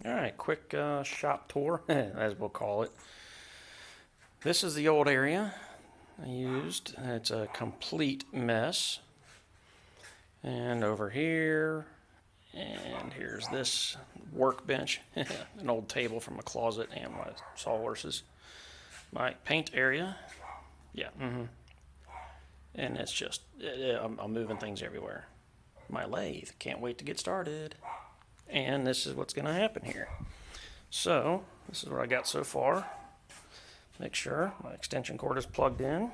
All right, quick shop tour, as we'll call it. This is the old area I used. It's a complete mess. And over here, and here's this workbench, an old table from a closet and my sawhorses. My paint area, yeah, and it's just, I'm moving things everywhere. My lathe, can't wait to get started. And this is what's gonna happen here. So, this is what I got so far. Make sure my extension cord is plugged in.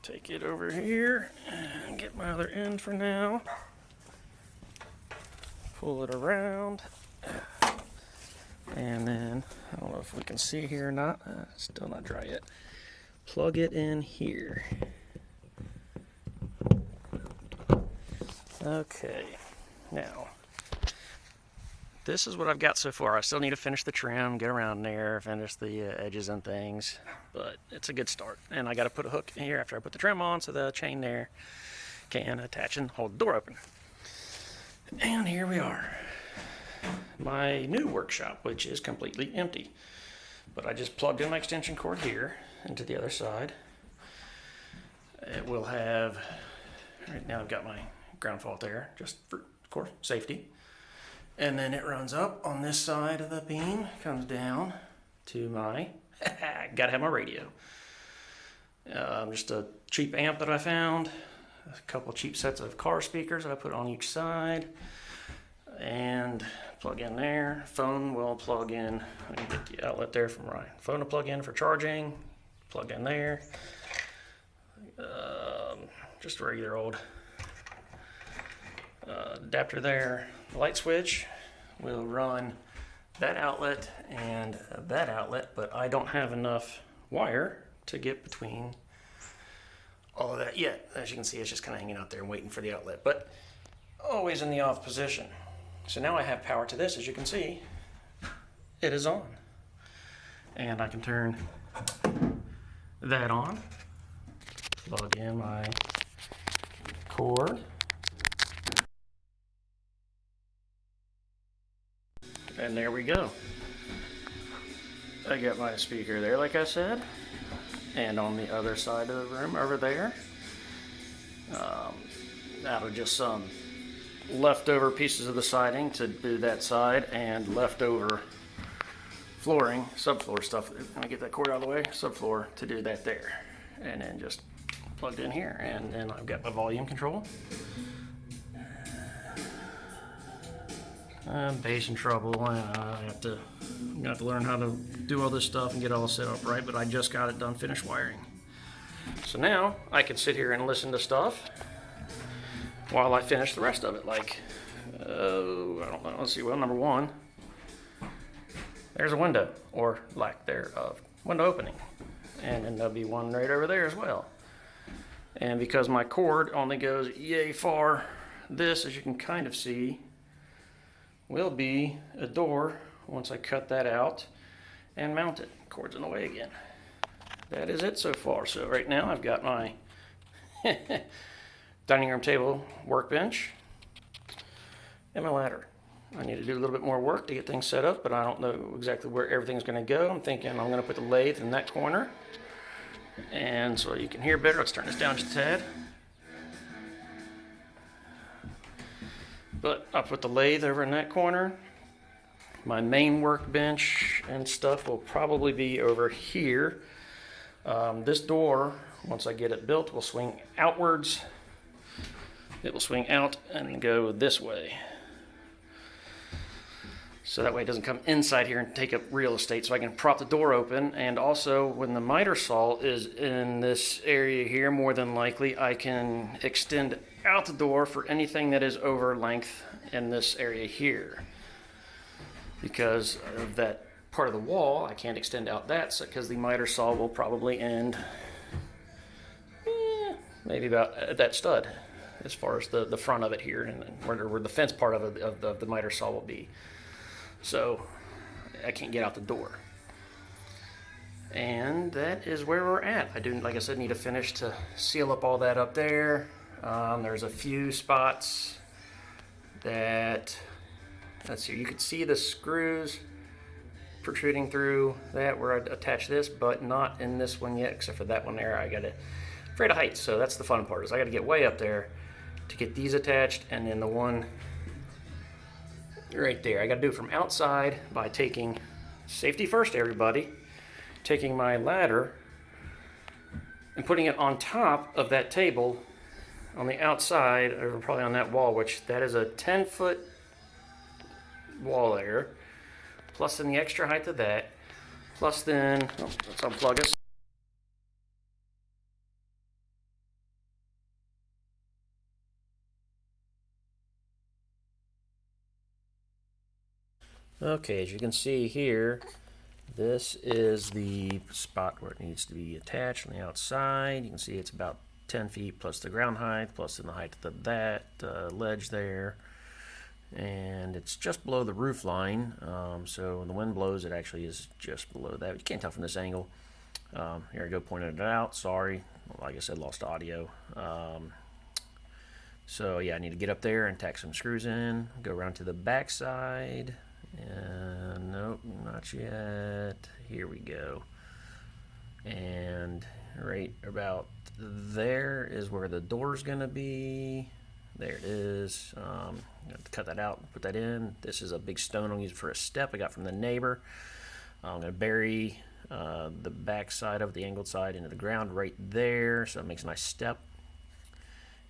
Take it over here and get my other end for now. Pull it around. And then, I don't know if we can see here or not. Still not dry yet. Plug it in here. Okay, now, this is what I've got so far. I still need to finish the trim, get around there, finish the edges and things, but it's a good start. And I got to put a hook in here after I put the trim on so the chain there can attach and hold the door open. And here we are. My new workshop, which is completely empty. But I just plugged in my extension cord here into the other side. It will have, right now I've got my ground fault there, just for, of course, safety. And then it runs up on this side of the beam, comes down to my, gotta have my radio. Just a cheap amp that I found, a couple cheap sets of car speakers that I put on each side, and plug in there. Phone will plug in, I can get the outlet there from Ryan. Phone to plug in for charging, plug in there. Just a regular old adapter there. The light switch will run that outlet and that outlet, but I don't have enough wire to get between all of that yet. As you can see, it's just kind of hanging out there and waiting for the outlet, but always in the off position. So now I have power to this. As you can see, it is on. And I can turn that on, plug in my cord, and there we go. I got my speaker there, like I said, and on the other side of the room over there, out of just some leftover pieces of the siding to do that side, and leftover flooring, subfloor stuff. Let me get that cord out of the way, subfloor to do that there, and then just plugged in here. And then I've got my volume control. I'm bass in trouble, and I'm gonna have to learn how to do all this stuff and get all set up right, but I just got it done, finished wiring. So now I can sit here and listen to stuff while I finish the rest of it. Like, I don't know, let's see, well, number one, there's a window, or lack thereof, window opening. And then there'll be one right over there as well. And because my cord only goes yay far, this, as you can kind of see, will be a door once I cut that out and mount it. Cord's in the way again. That is it so far. So right now I've got my dining room table workbench and my ladder. I need to do a little bit more work to get things set up, but I don't know exactly where everything's going to go. I'm thinking I'm going to put the lathe in that corner. And so you can hear better, let's turn this down just a tad. But I'll put the lathe over in that corner. My main workbench and stuff will probably be over here. This door, once I get it built, will swing outwards. It will swing out and go this way. So that way it doesn't come inside here and take up real estate, so I can prop the door open. And also, when the miter saw is in this area here, more than likely I can extend out the door for anything that is over length in this area here. Because of that part of the wall, I can't extend out that, because the miter saw will probably end maybe about at that stud, as far as the front of it here, and where the fence part of the miter saw will be. So I can't get out the door. And that is where we're at. I do, like I said, need to finish to seal up all that up there. There's a few spots that let's see, you can see the screws protruding through that where I attach this, but not in this one yet, except for that one there. I got afraid of heights, so that's the fun part, is I got to get way up there to get these attached, and then the one right there, I got to do it from outside by taking, safety first everybody, taking my ladder and putting it on top of that table on the outside, or probably on that wall, which that is a 10-foot wall there, plus then the extra height of that, plus then, oh, let's unplug us. Okay, as you can see here, this is the spot where it needs to be attached on the outside. You can see it's about 10 feet plus the ground height, plus in the height of that ledge there. And it's just below the roof line, so when the wind blows, it actually is just below that. You can't tell from this angle. Here I go, pointed it out. Sorry, like I said, lost audio. So yeah, I need to get up there and tack some screws in, go around to the back side, and nope, not yet. Here we go. And right about there is where the door's gonna be. There it is. I'm going to cut that out and put that in. This is a big stone I'm using for a step I got from the neighbor. I'm going to bury the back side of the angled side into the ground right there, so it makes a nice step.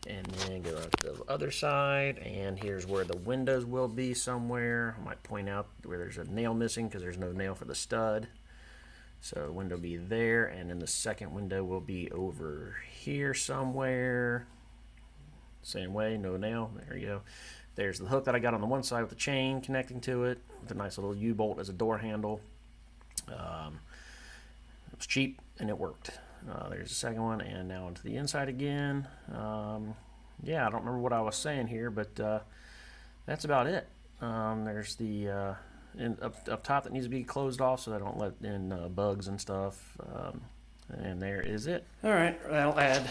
And then go out to the other side, and here's where the windows will be somewhere. I might point out where there's a nail missing because there's no nail for the stud. So the window will be there, and then the second window will be over here somewhere. Same way, no nail. There you go. There's the hook that I got on the one side with the chain connecting to it, with a nice little U-bolt as a door handle. It was cheap and it worked. There's the second one, and now into the inside again. Yeah, I don't remember what I was saying here, but that's about it. There's the up top that needs to be closed off so that I don't let in bugs and stuff. And there is it. All right, I'll add,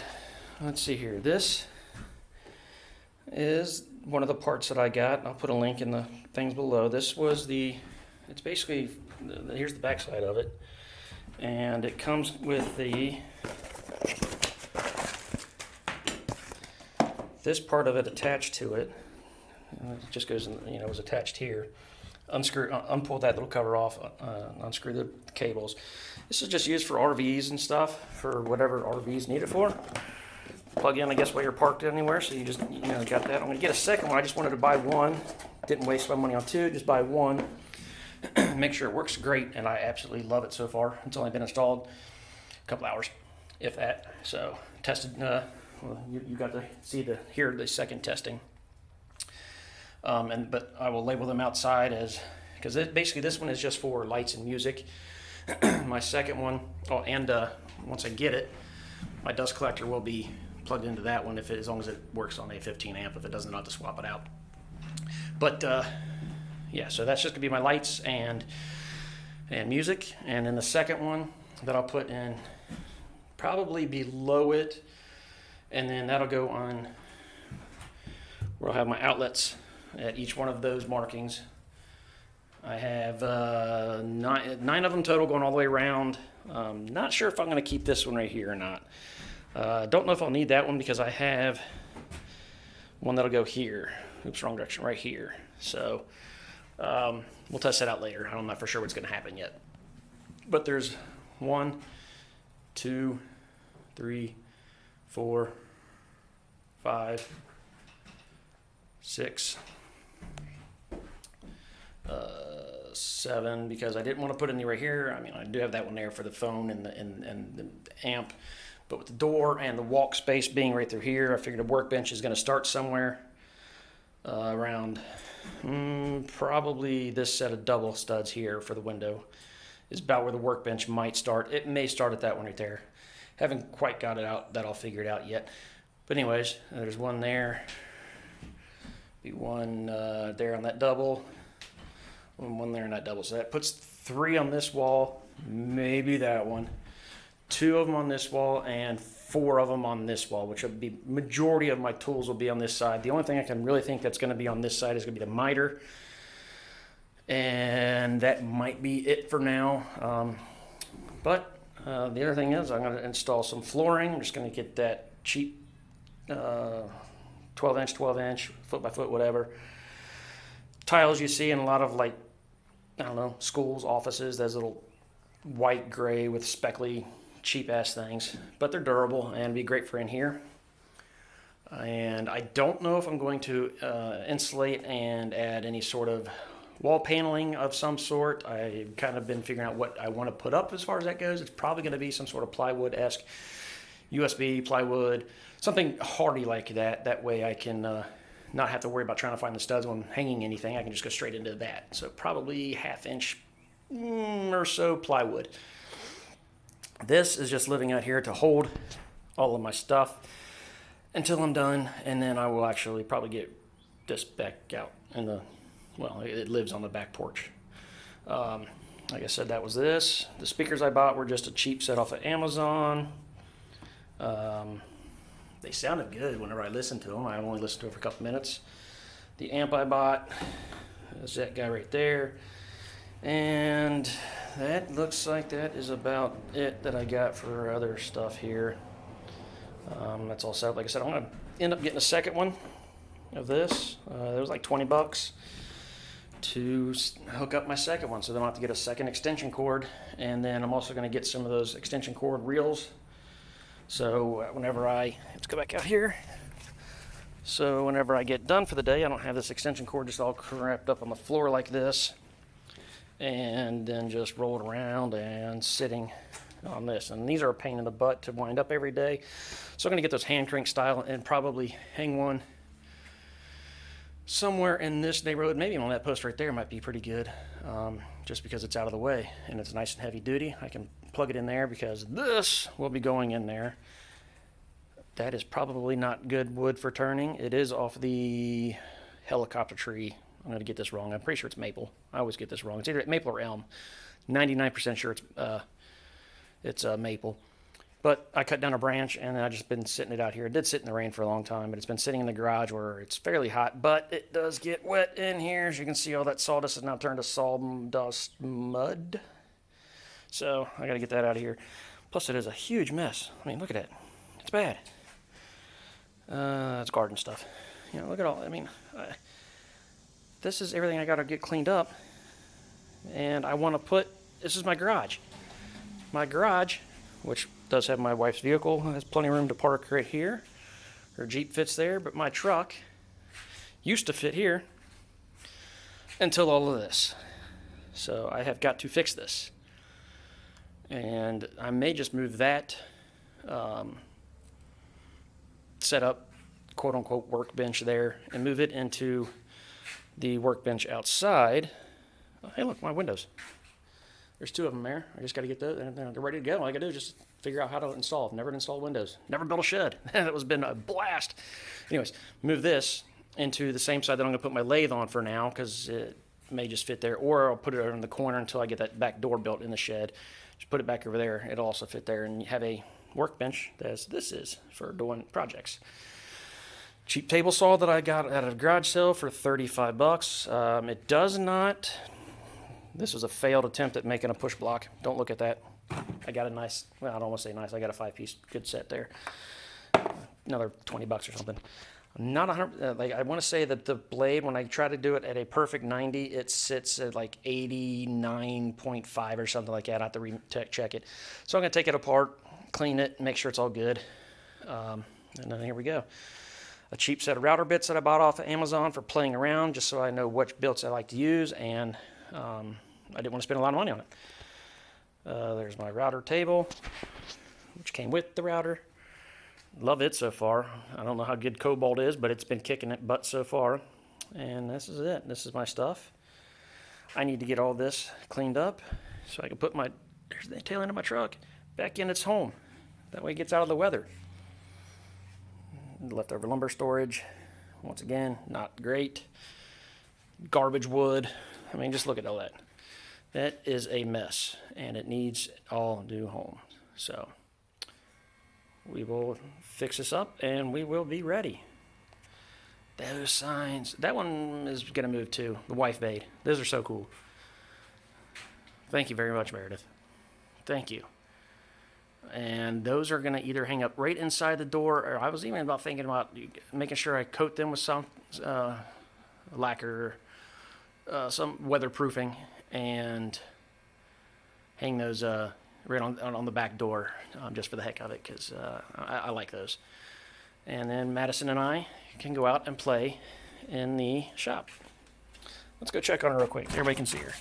let's see here. This is one of the parts that I got. I'll put a link in the things below. This was it's basically, here's the back side of it. And it comes with this part of it attached to it. It just goes in, it was attached here. Unpull that little cover off, unscrew the cables. This is just used for RVs and stuff, for whatever RVs need it for. Plug in, I guess, while you're parked anywhere, so you just, got that. I'm going to get a second one. I just wanted to buy one. Didn't waste my money on two, just buy one. Make sure it works great, and I absolutely love it so far. It's only been installed a couple hours, if that. So, tested, well, you got to hear the second testing. But I will label them outside because basically this one is just for lights and music. My second one, once I get it, my dust collector will be plugged into that one as long as it works on a 15 amp. If it doesn't, I'll have to swap it out. But yeah, so that's just gonna be my lights and music. And then the second one that I'll put in probably below it, and then that'll go on where I'll have my outlets at each one of those markings. I have nine of them total going all the way around. Not sure if I'm going to keep this one right here or not. Don't know if I'll need that one because I have one that'll go here. Oops, wrong direction, right here. So we'll test that out later. I'm not for sure what's going to happen yet. But there's 1, 2, 3, 4, 5, 6, 7, because I didn't want to put any right here. I mean, I do have that one there for the phone and the amp, but with the door and the walk space being right through here, I figured a workbench is going to start somewhere around probably this set of double studs here for the window is about where the workbench might start. It may start at that one right there. Haven't quite got it out, that all figured out yet. But anyways, there's one there. Be one there on that double. One there on that double. So that puts 3 on this wall, maybe that one. 2 of them on this wall and 4 of them on this wall, which will be majority of my tools will be on this side. The only thing I can really think that's going to be on this side is going to be the miter. And that might be it for now. But the other thing is I'm going to install some flooring. I'm just going to get that cheap 12 inch, foot by foot, whatever. Tiles you see in a lot of, like, I don't know, schools, offices, those little white, gray with speckly, cheap ass things. But they're durable and be great for in here. And I don't know if I'm going to insulate and add any sort of wall paneling of some sort. I've kind of been figuring out what I want to put up as far as that goes. It's probably going to be some sort of plywood-esque, USB plywood, something hardy like that. That way I can not have to worry about trying to find the studs when hanging anything. I can just go straight into that. So probably 1/2 inch or so plywood. This is just living out here to hold all of my stuff until I'm done, and then I will actually probably get this back out in the, well, it lives on the back porch. Like I said, that was this. The speakers I bought were just a cheap set off of Amazon. They sounded good whenever I listened to them. I only listened to it for a couple minutes. The amp I bought is that guy right there. And that looks like that is about it that I got for other stuff here. That's all set up. Like I said, I'm going to end up getting a second one of this. It was like 20 bucks to hook up my second one, so then I'll have to get a second extension cord, and then I'm also going to get some of those extension cord reels. So whenever let's go back out here. So whenever I get done for the day, I don't have this extension cord just all wrapped up on the floor like this, and then just rolled around and sitting on this. And these are a pain in the butt to wind up every day. So I'm going to get those hand crank style and probably hang one somewhere in this neighborhood. Maybe on that post right there might be pretty good, just because it's out of the way and it's nice and heavy duty. I can plug it in there because this will be going in there. That is probably not good wood for turning. It is off the helicopter tree. I'm going to get this wrong. I'm pretty sure it's maple. I always get this wrong. It's either maple or elm. 99% sure it's maple. But I cut down a branch and I've just been sitting it out here. It did sit in the rain for a long time, but it's been sitting in the garage where it's fairly hot, but it does get wet in here. As you can see, all that sawdust has now turned to sawdust mud. So I got to get that out of here. Plus it is a huge mess. I mean, look at that. It's bad. It's garden stuff. You know, look at all, I mean, this is everything I got to get cleaned up. And I want to put, this is my garage. My garage, which does have my wife's vehicle, has plenty of room to park right here. Her Jeep fits there, but my truck used to fit here until all of this. So I have got to fix this. And I may just move that set up, quote unquote, workbench there and move it into the workbench outside. Oh, hey, look, my windows. There's 2 of them there. I just got to get those. They're ready to go. All I got to do is just figure out how to install. I've never installed windows. Never built a shed. That was been a blast. Anyways, move this into the same side that I'm going to put my lathe on for now because it may just fit there. Or I'll put it in the corner until I get that back door built in the shed. Just put it back over there. It'll also fit there. And you have a workbench, as this is, for doing projects. Cheap table saw that I got at a garage sale for 35 bucks. It does not... This was a failed attempt at making a push block. Don't look at that. I got a nice, well, I don't want to say nice. I got a 5-piece good set there. Another 20 bucks or something. Not 100, like I want to say that the blade, when I try to do it at a perfect 90, it sits at like 89.5 or something like that. I have to check it. So I'm going to take it apart, clean it, make sure it's all good. And then here we go. A cheap set of router bits that I bought off of Amazon for playing around, just so I know which bits I like to use, and I didn't want to spend a lot of money on it. There's my router table, which came with the router. Love it so far. I don't know how good Cobalt is, but it's been kicking it butt so far. And this is it. This is my stuff. I need to get all this cleaned up so I can put there's the tail end of my truck back in its home. That way it gets out of the weather. Leftover lumber storage. Once again, not great. Garbage wood. I mean, just look at all that. That is a mess, and it needs all new home. So we will fix this up, and we will be ready. Those signs. That one is going to move too. The wife bait. Those are so cool. Thank you very much, Meredith. Thank you. And those are going to either hang up right inside the door, or I was even about thinking about making sure I coat them with some lacquer, some weatherproofing, and hang those right on the back door, just for the heck of it, because I like those. And then Madison and I can go out and play in the shop. Let's go check on her real quick. Everybody can see her.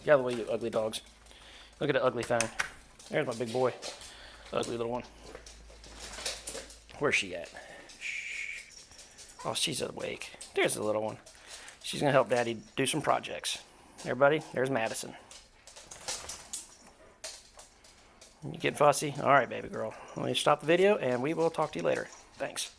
Get out of the way, you ugly dogs. Look at the ugly thing. There's my big boy. Ugly little one. Where's she at? Shh. Oh, she's awake. There's the little one. She's going to help Daddy do some projects. Everybody, there's Madison. You getting fussy? All right, baby girl. Let me stop the video, and we will talk to you later. Thanks.